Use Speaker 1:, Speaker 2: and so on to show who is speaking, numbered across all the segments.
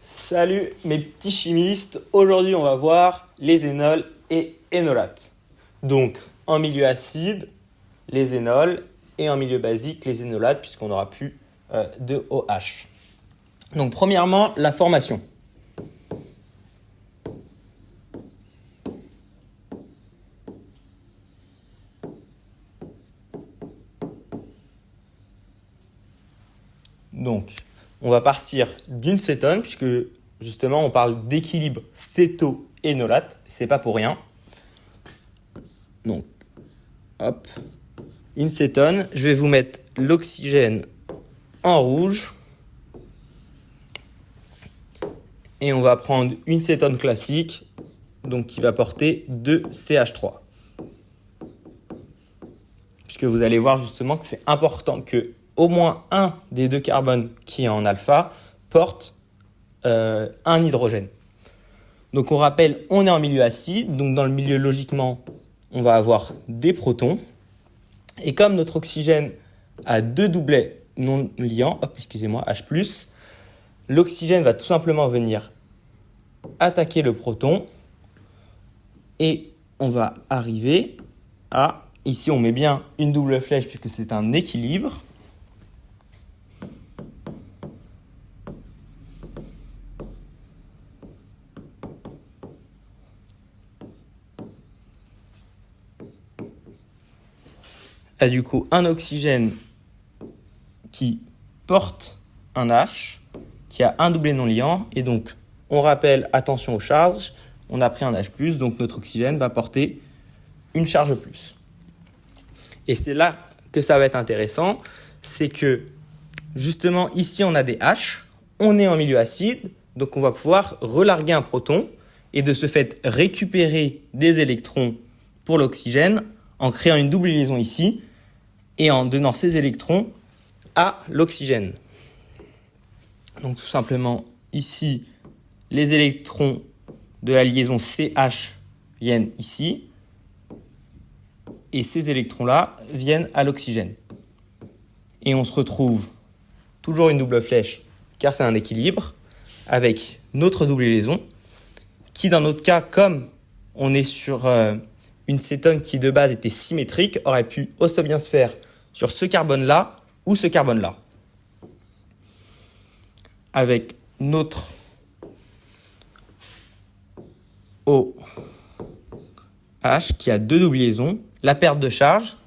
Speaker 1: Salut mes petits chimistes, aujourd'hui on va voir les énols et énolates. Donc en milieu acide, les énols et en milieu basique, les énolates puisqu'on n'aura plus de OH. Donc premièrement, la formation. Donc on va partir d'une cétone puisque justement on parle d'équilibre céto-énolate, c'est pas pour rien. Donc hop, une cétone, je vais vous mettre l'oxygène en rouge et on va prendre une cétone classique donc qui va porter 2 CH3. Puisque vous allez voir justement que c'est important que au moins un des deux carbones qui est en alpha porte un hydrogène. Donc on rappelle, on est en milieu acide, donc dans le milieu logiquement on va avoir des protons. Et comme notre oxygène a deux doublets non liants, H+, l'oxygène va tout simplement venir attaquer le proton et on va arriver à, ici on met bien une double flèche puisque c'est un équilibre. A du coup un oxygène qui porte un H, qui a un doublet non liant, et donc on rappelle, attention aux charges, on a pris un H+, donc notre oxygène va porter une charge plus. Et c'est là que ça va être intéressant, c'est que justement ici on a des H, on est en milieu acide, donc on va pouvoir relarguer un proton, et de ce fait récupérer des électrons pour l'oxygène, en créant une double liaison ici, et en donnant ces électrons à l'oxygène. Donc tout simplement, ici, les électrons de la liaison CH viennent ici, et ces électrons-là viennent à l'oxygène. Et on se retrouve toujours une double flèche, car c'est un équilibre, avec notre double liaison, qui dans notre cas, comme on est sur une cétone qui de base était symétrique, aurait pu aussi bien se faire sur ce carbone-là ou ce carbone-là. Avec notre OH qui a deux doubles liaisons, la perte de charge,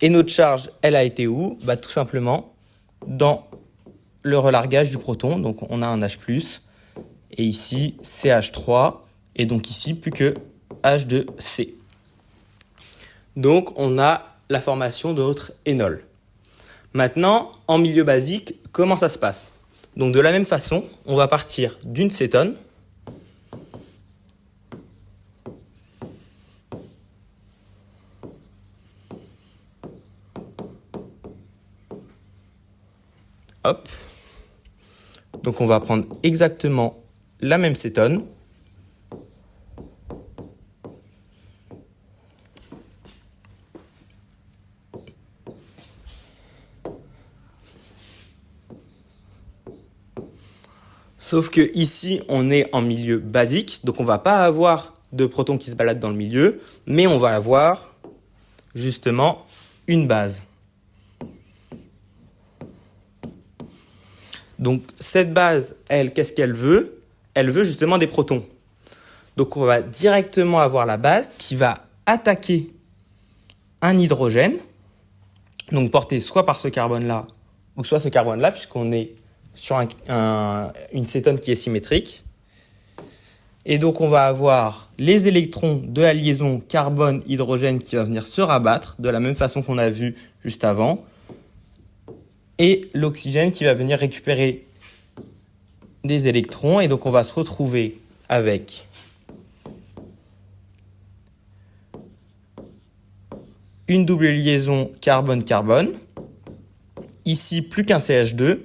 Speaker 1: et notre charge, elle a été où ? Tout simplement dans le relargage du proton, donc on a un H+, et ici CH3, et donc ici plus que H2C. Donc on a la formation de notre énol. Maintenant, en milieu basique, comment ça se passe ? Donc de la même façon, on va partir d'une cétone. Hop. Donc on va prendre exactement la même cétone. Sauf que ici, on est en milieu basique, donc on ne va pas avoir de protons qui se baladent dans le milieu, mais on va avoir justement une base. Donc cette base, elle, qu'est-ce qu'elle veut ? Elle veut justement des protons. Donc on va directement avoir la base qui va attaquer un hydrogène, donc porté soit par ce carbone-là ou soit ce carbone-là, puisqu'on est sur une cétone qui est symétrique. Et donc on va avoir les électrons de la liaison carbone-hydrogène qui va venir se rabattre, de la même façon qu'on a vu juste avant, et l'oxygène qui va venir récupérer des électrons, et donc on va se retrouver avec une double liaison carbone-carbone, ici plus qu'un CH2,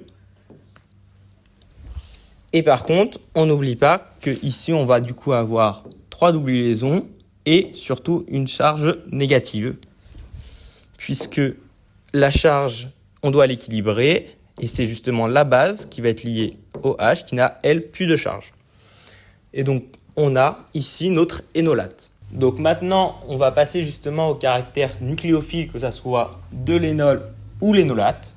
Speaker 1: et par contre, on n'oublie pas qu'ici, on va du coup avoir 3 doubles liaisons et surtout une charge négative. Puisque la charge, on doit l'équilibrer Et c'est justement la base qui va être liée au H qui n'a, elle, plus de charge. Et donc, on a ici notre énolate. Donc maintenant, on va passer justement au caractère nucléophile, que ce soit de l'énol ou l'énolate.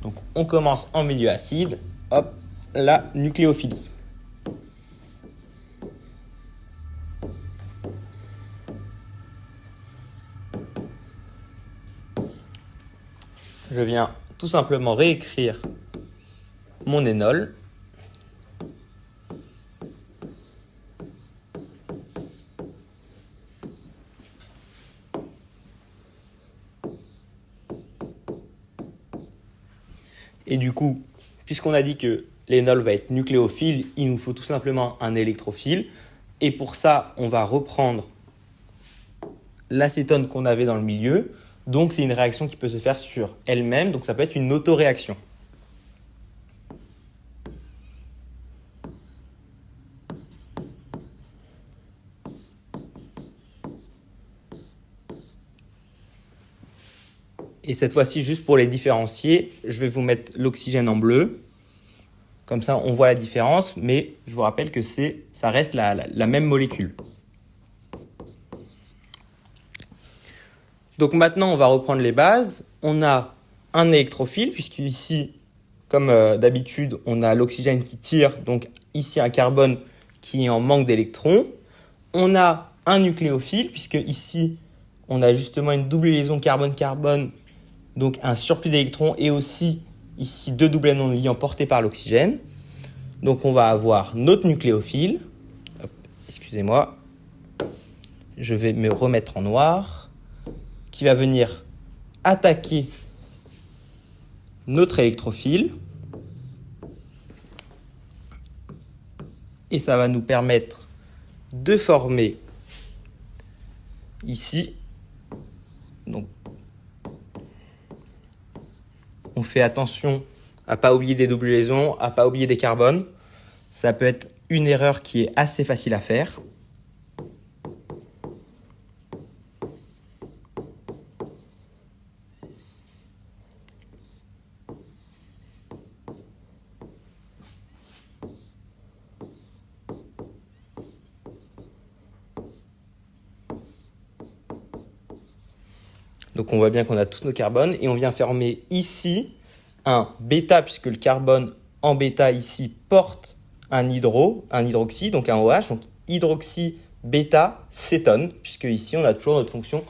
Speaker 1: Donc on commence en milieu acide. Hop, la nucléophilie. Je viens tout simplement réécrire mon énol. Et du coup, puisqu'on a dit que l'énol va être nucléophile, il nous faut tout simplement un électrophile. Et pour ça, on va reprendre l'acétone qu'on avait dans le milieu. Donc c'est une réaction qui peut se faire sur elle-même, donc ça peut être une autoréaction. Et cette fois-ci, juste pour les différencier, je vais vous mettre l'oxygène en bleu. Comme ça, on voit la différence, mais je vous rappelle que ça reste la même molécule. Donc maintenant, on va reprendre les bases. On a un électrophile, puisque ici, comme d'habitude, on a l'oxygène qui tire, donc ici un carbone qui est en manque d'électrons. On a un nucléophile, puisque ici, on a justement une double liaison carbone-carbone, donc un surplus d'électrons, et aussi ici 2 doublets non liants portés par l'oxygène. Donc on va avoir notre nucléophile. Hop, excusez-moi. Je vais me remettre en noir. Qui va venir attaquer notre électrophile. Et ça va nous permettre de former ici. Donc, on fait attention à ne pas oublier des doubles liaisons, à ne pas oublier des carbones. Ça peut être une erreur qui est assez facile à faire. Donc on voit bien qu'on a tous nos carbones et on vient former ici un bêta, puisque le carbone en bêta ici porte un hydroxy, donc un OH, donc hydroxy bêta cétone, puisque ici on a toujours notre fonction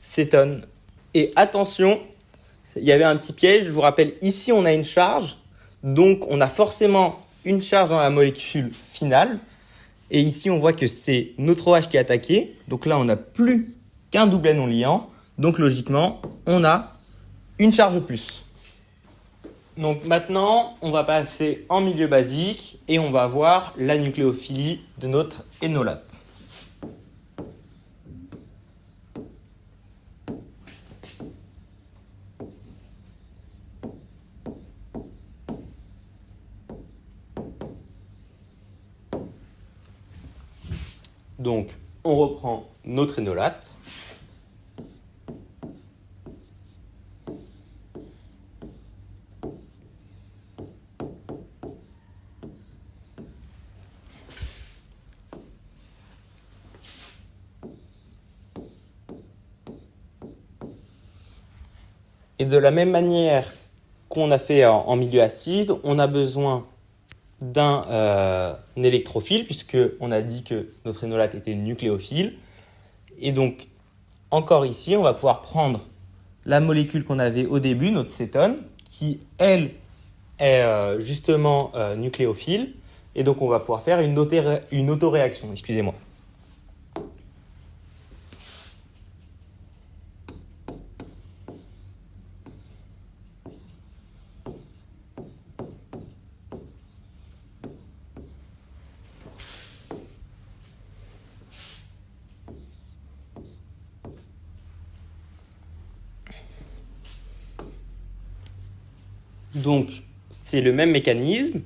Speaker 1: cétone. Et attention, il y avait un petit piège, je vous rappelle, ici on a une charge, donc on a forcément une charge dans la molécule finale, et ici on voit que c'est notre OH qui est attaqué, donc là on n'a plus qu'un doublet non liant, donc logiquement on a une charge plus. Donc maintenant, on va passer en milieu basique et on va voir la nucléophilie de notre énolate. Donc, on reprend notre énolate. Et de la même manière qu'on a fait en milieu acide, on a besoin d'un électrophile, puisqu'on a dit que notre énolate était nucléophile. Et donc, encore ici, on va pouvoir prendre la molécule qu'on avait au début, notre cétone, qui, elle, est justement nucléophile. Et donc, on va pouvoir faire une autoréaction. Excusez-moi. Donc, c'est le même mécanisme.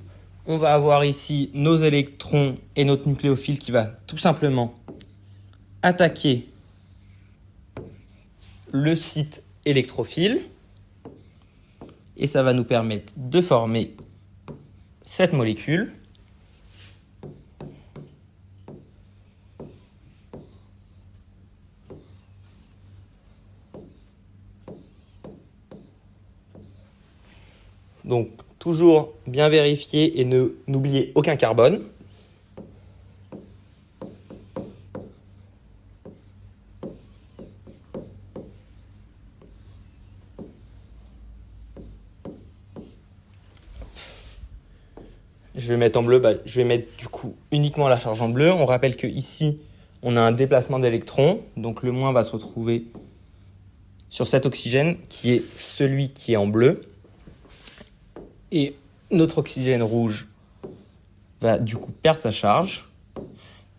Speaker 1: On va avoir ici nos électrons et notre nucléophile qui va tout simplement attaquer le site électrophile. Et ça va nous permettre de former cette molécule. Donc, toujours bien vérifier et n'oubliez aucun carbone. Je vais mettre en bleu, je vais mettre du coup uniquement la charge en bleu. On rappelle que ici, on a un déplacement d'électrons, donc le moins va se retrouver sur cet oxygène qui est celui qui est en bleu. Et notre oxygène rouge va du coup perdre sa charge,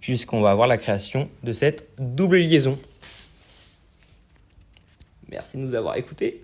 Speaker 1: puisqu'on va avoir la création de cette double liaison. Merci de nous avoir écoutés.